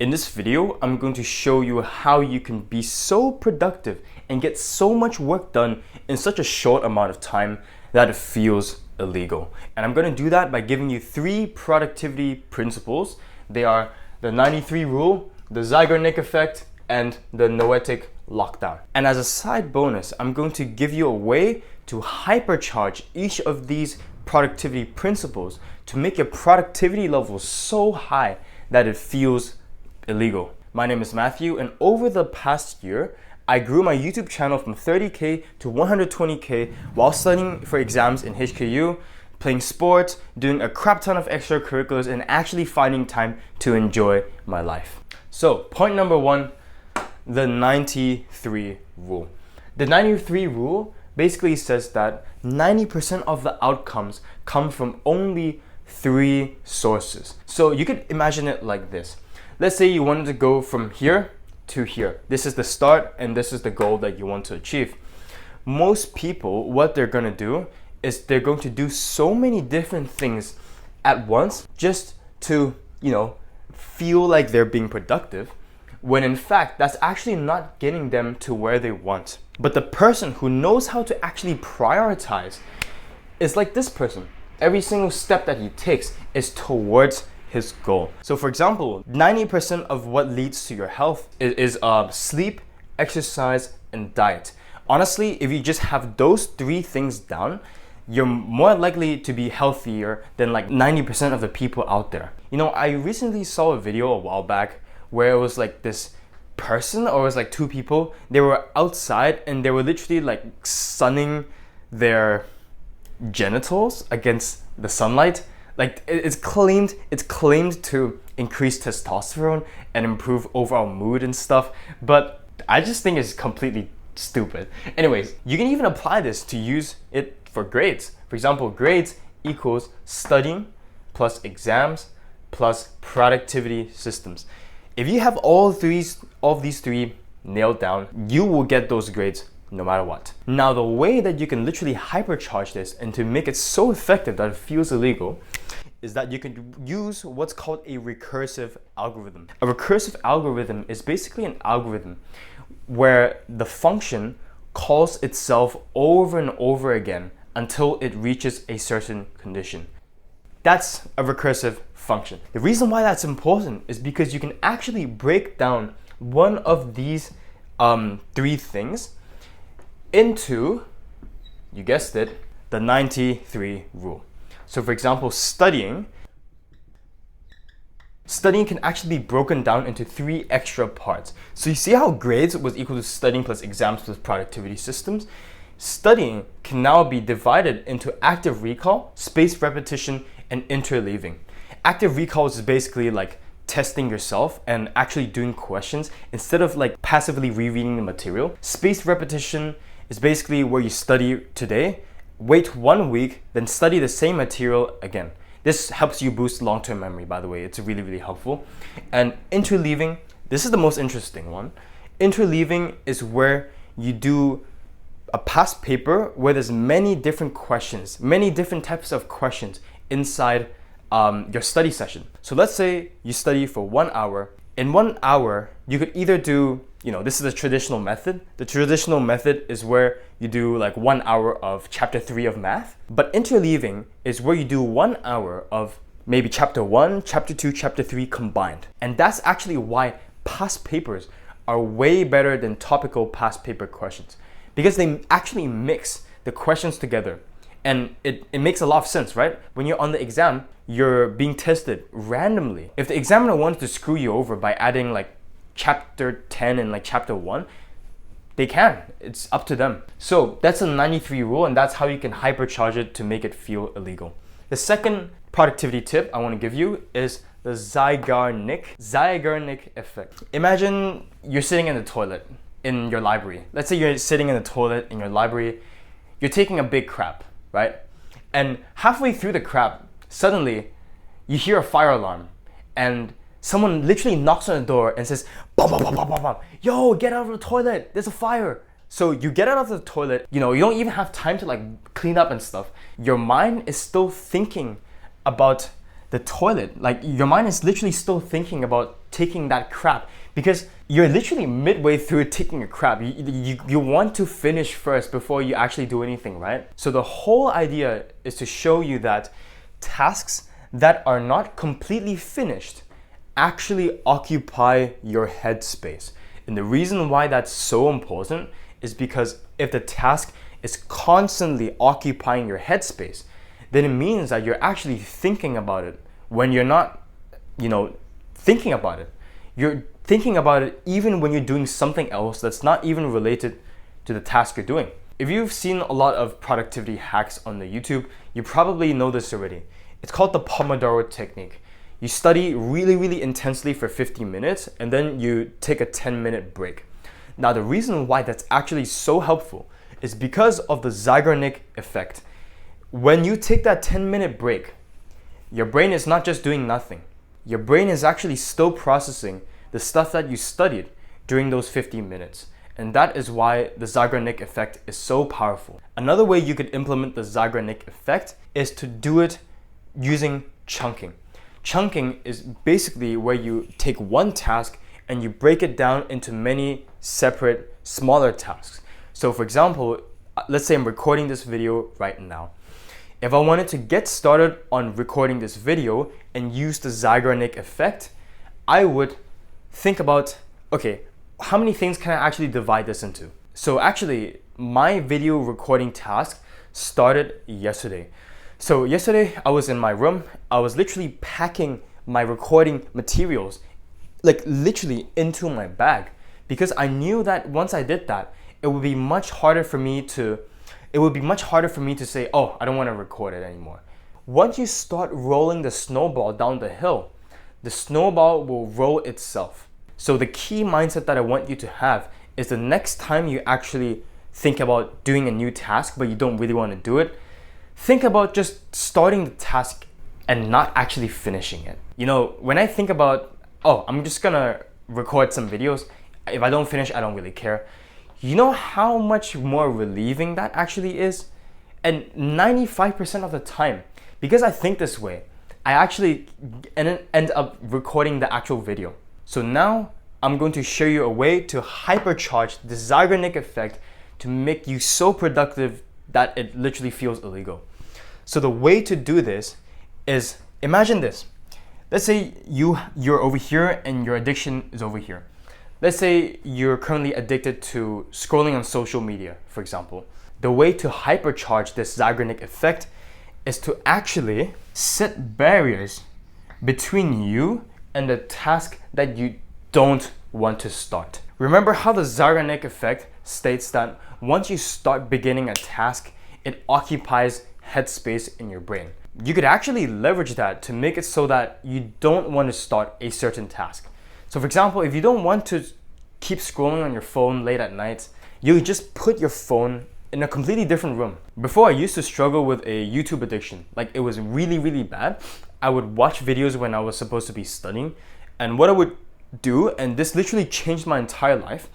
In this video, I'm going to show you how you can be so productive and get so much work done in such a short amount of time that it feels illegal. And I'm going to do that by giving you 3 productivity principles. They are the 93 rule, the Zeigarnik Effect, and the Noetic Lockdown. And as a side bonus, I'm going to give you a way to hypercharge each of these productivity principles to make your productivity level so high that it feels illegal. My name is Matthew, and over the past year, I grew my YouTube channel from 30K to 120K while studying for exams in HKU, playing sports, doing a crap ton of extracurriculars, and actually finding time to enjoy my life. So, point number 1, the 93 rule. The 93 rule basically says that 90% of the outcomes come from only 3 sources. So you could imagine it like this. Let's say you wanted to go from here to here. This is the start and this is the goal that you want to achieve. Most people, what they're going to do is they're going to do so many different things at once just to, feel like they're being productive, when in fact that's actually not getting them to where they want. But the person who knows how to actually prioritize is like this person. Every single step that he takes is towards his goal. So for example, 90% of what leads to your health is sleep, exercise, and diet. Honestly, if you just have those 3 things down, you're more likely to be healthier than like 90% of the people out there. I recently saw a video a while back where it was like this person, or it was like 2 people, they were outside and they were literally like sunning their genitals against the sunlight. Like it's claimed to increase testosterone and improve overall mood and stuff, but I just think it's completely stupid. Anyways, you can even apply this to use it for grades. For example, grades equals studying plus exams plus productivity systems. If you have all of these 3 nailed down, you will get those grades no matter what. Now, the way that you can literally hypercharge this and to make it so effective that it feels illegal is that you can use what's called a recursive algorithm. A recursive algorithm is basically an algorithm where the function calls itself over and over again until it reaches a certain condition. That's a recursive function. The reason why that's important is because you can actually break down one of these 3 things into, you guessed it, the 93 rule. So for example, studying can actually be broken down into 3 extra parts. So you see how grades was equal to studying plus exams plus productivity systems? Studying can now be divided into active recall, spaced repetition, and interleaving. Active recall is basically like testing yourself and actually doing questions instead of like passively rereading the material. Spaced repetition is basically where you study today, wait 1 week, then study the same material again. This helps you boost long-term memory, by the way. It's really, really helpful. And interleaving, this is the most interesting one. Interleaving is where you do a past paper where there's many different questions, many different types of questions inside your study session. So let's say you study for 1 hour. In 1 hour, you could either do, this is the traditional method. The traditional method is where you do like 1 hour of chapter 3 of math. But interleaving is where you do 1 hour of maybe chapter 1, chapter 2, chapter 3 combined. And that's actually why past papers are way better than topical past paper questions, because they actually mix the questions together. And it makes a lot of sense, right? When you're on the exam, you're being tested randomly. If the examiner wanted to screw you over by adding like chapter 10 and like chapter 1, they can. It's up to them. So that's a 93 rule, and that's how you can hypercharge it to make it feel illegal. The second productivity tip I want to give you is the Zeigarnik Effect. Imagine you're sitting in the toilet in your library. Let's say you're sitting in the toilet in your library, you're taking a big crap, right? And halfway through the crap, suddenly you hear a fire alarm and someone literally knocks on the door and says, bam, bam, bam, bam, bam, bam. Yo, get out of the toilet, there's a fire. So you get out of the toilet, you don't even have time to like clean up and stuff. Your mind is still thinking about the toilet. Like your mind is literally still thinking about taking that crap, because you're literally midway through taking a crap. You want to finish first before you actually do anything, right? So the whole idea is to show you that tasks that are not completely finished actually occupy your headspace. And the reason why that's so important is because if the task is constantly occupying your headspace, then it means that you're actually thinking about it when you're not, thinking about it. You're thinking about it even when you're doing something else that's not even related to the task you're doing. If you've seen a lot of productivity hacks on the YouTube, you probably know this already. It's called the Pomodoro technique. You study really, really intensely for 50 minutes and then you take a 10-minute break. Now, the reason why that's actually so helpful is because of the Zeigarnik Effect. When you take that 10-minute break, your brain is not just doing nothing. Your brain is actually still processing the stuff that you studied during those 50 minutes. And that is why the Zeigarnik Effect is so powerful. Another way you could implement the Zeigarnik Effect is to do it using chunking. Chunking is basically where you take one task and you break it down into many separate, smaller tasks. So for example, let's say I'm recording this video right now. If I wanted to get started on recording this video and use the Zeigarnik Effect, I would think about, okay, how many things can I actually divide this into? So actually, my video recording task started yesterday. So yesterday, I was in my room. I was literally packing my recording materials, like literally into my bag, because I knew that once I did that, it would be much harder for me to say, oh, I don't want to record it anymore. Once you start rolling the snowball down the hill, the snowball will roll itself. So the key mindset that I want you to have is the next time you actually think about doing a new task, but you don't really want to do it, think about just starting the task and not actually finishing it. When I think about, oh, I'm just gonna record some videos, if I don't finish, I don't really care. You know how much more relieving that actually is? And 95% of the time, because I think this way, I actually end up recording the actual video. So now I'm going to show you a way to hypercharge the Zeigarnik Effect to make you so productive that it literally feels illegal. So the way to do this is, imagine this. Let's say you're over here and your addiction is over here. Let's say you're currently addicted to scrolling on social media, for example. The way to hypercharge this Zeigarnik Effect is to actually set barriers between you and the task that you don't want to start. Remember how the Zeigarnik Effect states that once you start beginning a task, it occupies headspace in your brain. You could actually leverage that to make it so that you don't want to start a certain task. So for example, if you don't want to keep scrolling on your phone late at night, you just put your phone in a completely different room. Before, I used to struggle with a YouTube addiction. Like, it was really, really bad. I would watch videos when I was supposed to be studying, and what I would do, and this literally changed my entire life,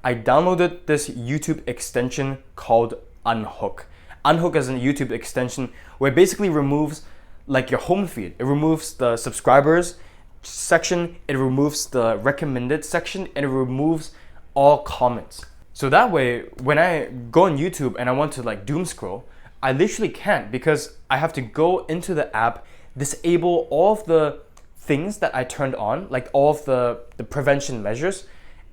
I downloaded this YouTube extension called Unhook. Unhook is a YouTube extension where it basically removes like your home feed. It removes the subscribers section, it removes the recommended section, and it removes all comments. So that way, when I go on YouTube and I want to like doom scroll, I literally can't, because I have to go into the app, disable all of the things that I turned on, like all of the prevention measures,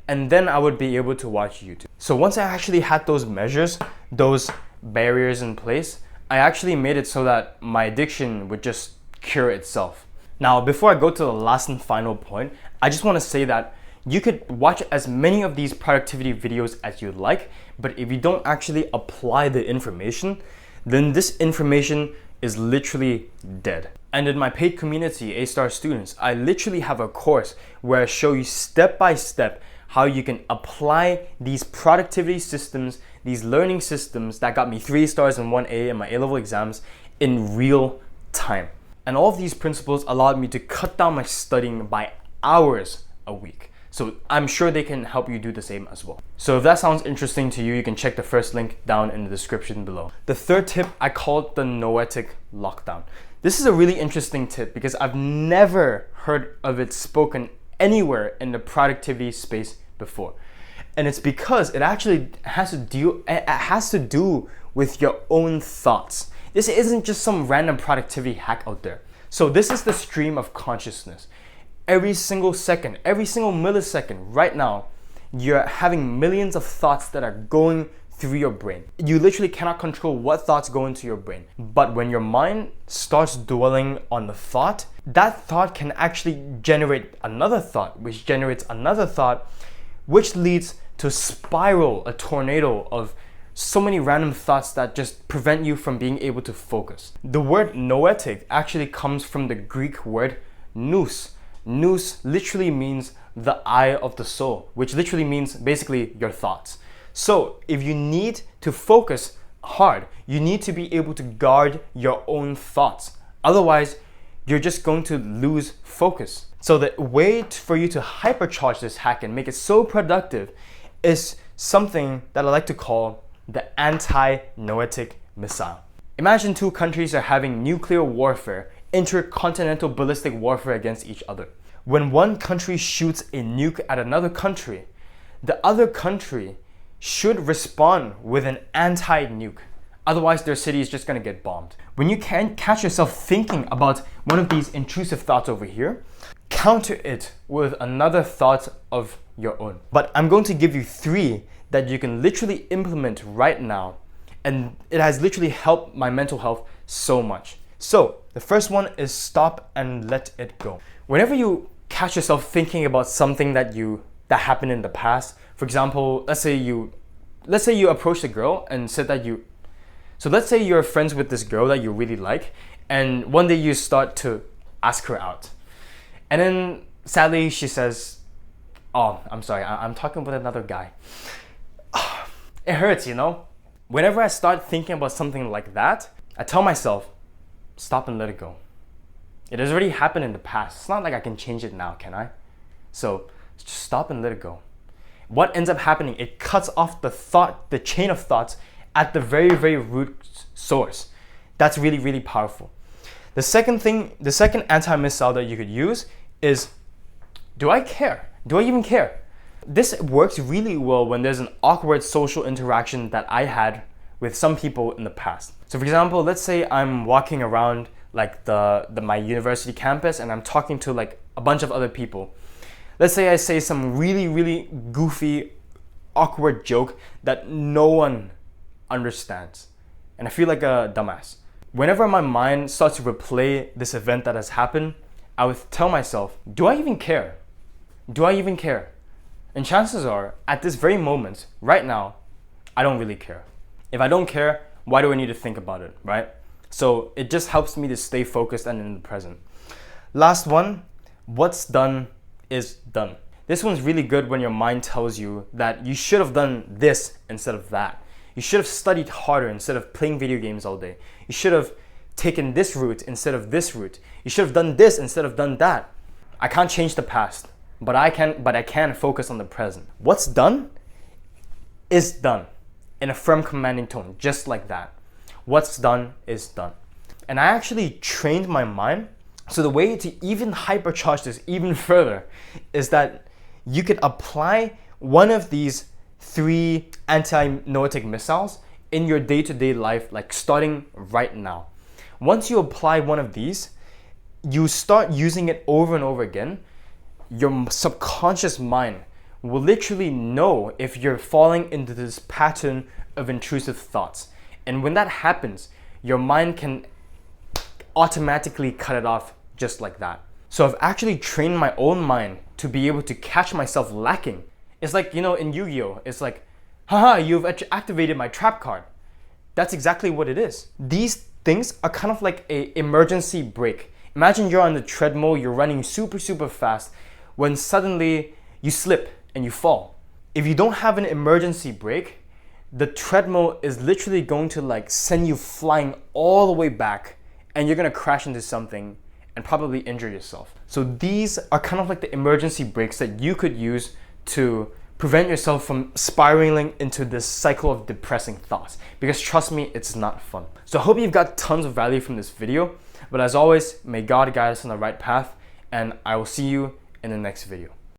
and then I would be able to watch YouTube. So once I actually had those measures, those barriers in place, I actually made it so that my addiction would just cure itself. Now, before I go to the last and final point, I just want to say that you could watch as many of these productivity videos as you like, but if you don't actually apply the information, then this information is literally dead. And in my paid community, A-Star students, I literally have a course where I show you step by step how you can apply these productivity systems, these learning systems that got me 3 stars and 1 A in my A-level exams in real time. And all of these principles allowed me to cut down my studying by hours a week. So I'm sure they can help you do the same as well. So if that sounds interesting to you, you can check the first link down in the description below. The third tip, I call it the Noetic Lockdown. This is a really interesting tip because I've never heard of it spoken anywhere in the productivity space before. And it's because it actually has to do with your own thoughts. This isn't just some random productivity hack out there. So this is the stream of consciousness. Every single second, every single millisecond right now, you're having millions of thoughts that are going through your brain. You literally cannot control what thoughts go into your brain. But when your mind starts dwelling on the thought, that thought can actually generate another thought, which generates another thought, which leads to a spiral, a tornado of so many random thoughts that just prevent you from being able to focus. The word noetic actually comes from the Greek word nous. Nous literally means the eye of the soul, which literally means basically your thoughts. So if you need to focus hard, you need to be able to guard your own thoughts. Otherwise, you're just going to lose focus. So the way for you to hypercharge this hack and make it so productive is something that I like to call the anti-noetic missile. Imagine two countries are having nuclear warfare, intercontinental ballistic warfare against each other. When one country shoots a nuke at another country, the other country should respond with an anti-nuke. Otherwise, their city is just going to get bombed. When you can catch yourself thinking about one of these intrusive thoughts over here, counter it with another thought of your own. But I'm going to give you 3 that you can literally implement right now, and it has literally helped my mental health so much. So the first one is stop and let it go. Whenever you catch yourself thinking about something that happened in the past, for example, let's say you approached a girl and said that let's say you're friends with this girl that you really like, and one day you start to ask her out, and then sadly she says, "Oh, I'm sorry, I'm talking with another guy." It hurts, you know? Whenever I start thinking about something like that, I tell myself, stop and let it go. It has already happened in the past. It's not like I can change it now, can I? So just stop and let it go. What ends up happening, it cuts off the chain of thoughts at the very, very root source. That's really, really powerful. The second anti-missile that you could use is, do I care? Do I even care? This works really well when there's an awkward social interaction that I had with some people in the past. So for example, let's say I'm walking around like my university campus and I'm talking to like a bunch of other people. Let's say I say some really, really goofy, awkward joke that no one understands, and I feel like a dumbass. Whenever my mind starts to replay this event that has happened, I would tell myself, do I even care? Do I even care? And chances are, at this very moment, right now, I don't really care. If I don't care, why do I need to think about it, right? So it just helps me to stay focused and in the present. Last one, what's done is done. This one's really good when your mind tells you that you should have done this instead of that. You should have studied harder instead of playing video games all day. You should have taken this route instead of this route. You should have done this instead of done that. I can't change the past, but I can focus on the present. What's done is done, in a firm commanding tone, just like that. What's done is done. And I actually trained my mind. So the way to even hypercharge this even further is that you could apply one of these 3 anti-noetic missiles in your day-to-day life, like starting right now. Once you apply one of these, you start using it over and over again, your subconscious mind will literally know if you're falling into this pattern of intrusive thoughts. And when that happens, your mind can automatically cut it off just like that. So I've actually trained my own mind to be able to catch myself lacking. It's like, you know, in Yu-Gi-Oh! It's like, haha, you've activated my trap card. That's exactly what it is. These things are kind of like an emergency brake. Imagine you're on the treadmill, you're running super, super fast, when suddenly you slip and you fall. If you don't have an emergency brake, the treadmill is literally going to like send you flying all the way back, and you're gonna crash into something and probably injure yourself. So these are kind of like the emergency brakes that you could use to prevent yourself from spiraling into this cycle of depressing thoughts. Because trust me, it's not fun. So I hope you've got tons of value from this video. But as always, may God guide us on the right path, and I will see you in the next video.